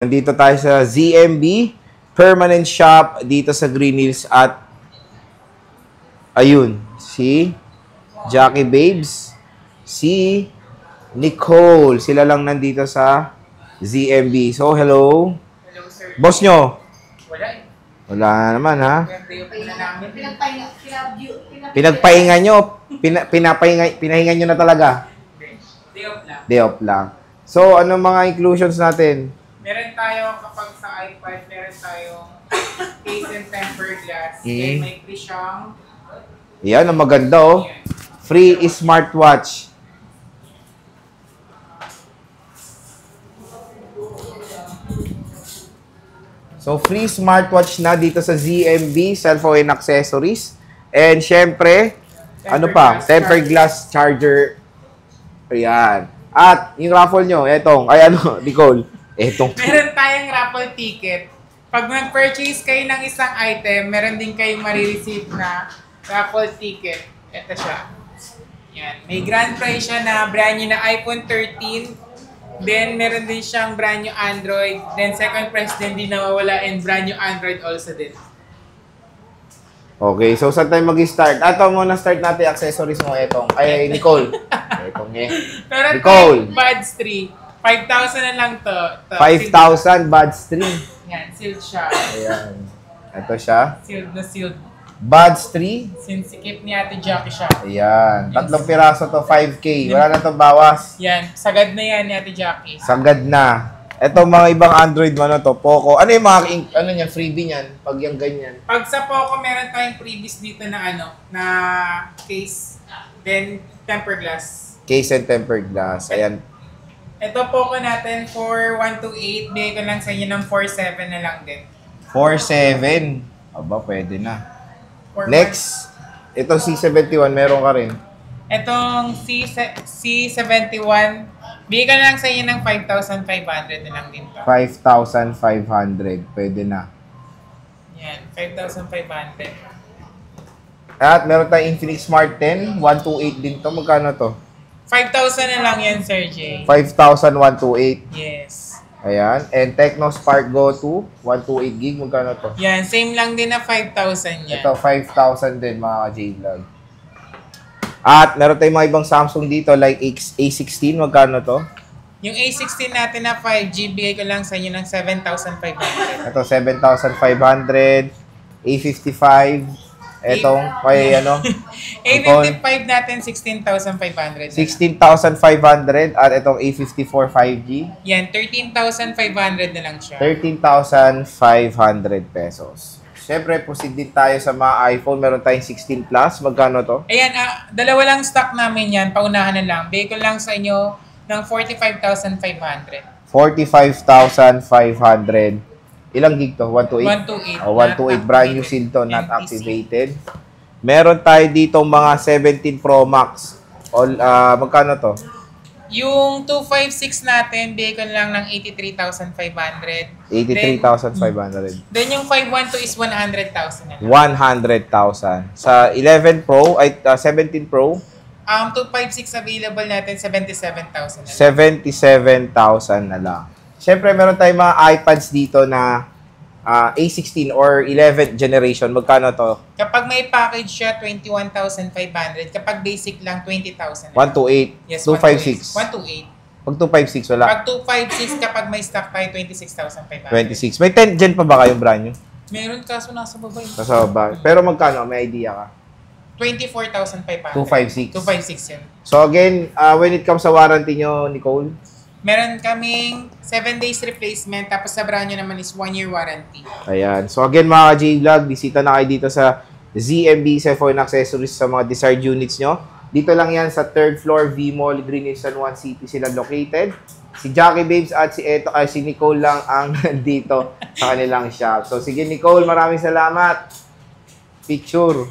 Nandito tayo sa ZMB Permanent Shop dito sa Green Hills at ayun, si Jackie Babes, si Nicole. Sila lang nandito sa ZMB. So, hello. Hello, sir. Boss nyo? Wala eh. Wala naman, ha? Pinagpahinga Pinagpahinga nyo. Pinahinga nyo na talaga. Day off lang. Day off lang. So, ano mga inclusions natin? Meron tayo kapag sa iPad, meron tayong case and tempered glass. Then may free siyang Yan, ang maganda, oh. Free smartwatch. So, free smartwatch na dito sa ZMB, cellphone and accessories. And, syempre, ano pa? Tempered glass charger. Ayan. At, yung raffle nyo, etong, ay ano, Nicole, etong. Meron tayong raffle ticket. Pag nag-purchase kayo ng isang item, meron din kayong marireceive na raffle ticket. Ito siya. Yan. May grand prize siya na brand new na iPhone 13. Then, meron din siyang brand new Android. Then, second prize din di nawawala and brand new Android also din. Okay, so saan tayo mag-start? Ato muna start natin accessories mo etong. Ay, Nicole. Etong eh. Meron Nicole. tayong Buds 3. 5,000 na lang to. 5,000 buds 3. Yan, sealed siya. Ayan. Ito siya. Sealed na sealed. Buds 3. Sinsikip ni Ate Jackie siya. Ayan. 3 piraso to, 5K. Wala na itong bawas. Yan, sagad na yan ni Ate Jackie. Sagad na. Ito mga ibang Android mo na to, Poco. Ano yung mga, ano niyan, freebie niyan? Pag yung ganyan. Pag sa Poco, meron tayong previous dito na na case, then tempered glass. Case and tempered glass. Ayan. Ito Poco natin for 128, bigay ko lang sa inyo ng 47 na lang din. 4.7. Aba, pwede na. For Next. Ito C71, meron ka rin. Itong C71, bigay ko lang sa inyo ng 5,500 na lang din to. 5,500. Pwede na. Yan, 5,500. At meron tayong Infinix Smart 10. 128 din to. Magkano to? 5,000 na lang yan, Sir Jay. 5,128. Yes. Ayan. And Tecno Spark Go 2. 128 gig. Magkano to? Yan, same lang din na 5,000 yan. Ito, 5,000 din mga J-Vlog. At meron tayong mga ibang Samsung dito like A16. Magkano to? Yung A16 natin na 5G, bigay ko lang sa inyo ng 7,500. Ito, 7,500. A55. Etong, kay ano? A55 natin, 16,500. 16,500. At itong A54 5G. Yan, 13,500 na lang siya. 13,500 pesos. Siyempre, proceed din tayo sa mga iPhone. Meron tayong 16 Plus. Magkano to? Ayan, dalawa lang stock namin yan. Paunahan na lang. Bigay ko lang sa inyo ng 45,500. 45,500. Ilang gig to? 128? 128. 128. Brand new seal to. Not activated. Meron tayo dito mga 17 Pro Max. Magkano to? Yung 256 natin, bigay ko lang ng 83,500. 83,500. Then yung 512 is 100,000 na lang. 100,000. Sa 11 Pro, ay 17 Pro, 256 available natin, 77,000 na lang. 77,000 na lang. Siyempre, meron tayong mga iPads dito na A16 or 11th generation. Magkano to? Kapag may package siya, 21,500. Kapag basic lang, 20,000. 128. Yes, 256. 128. Pag 256, wala. Pag 256, kapag may stock tayo, 26,500. 26. May 10 gen pa ba kayong brand nyo? Meron kaso nasa baba yun. Nasa baba. Pero magkano? May idea ka? 24,500. 256. 256 yan. So again, when it comes sa warranty nyo, Nicole? Meron kaming 7 days replacement, tapos sa brand nyo naman is 1 year warranty. Ayan. So again, mga J-Vlog, bisita na kayo dito sa ZMB Cellphone Accessories sa mga desired units nyo. Dito lang yan sa 3rd floor, V-Mall, Green Hills, San Juan City sila located. Si Jackie Babes at si Nicole lang ang dito sa kanilang shop. So sige Nicole, maraming salamat. Picture.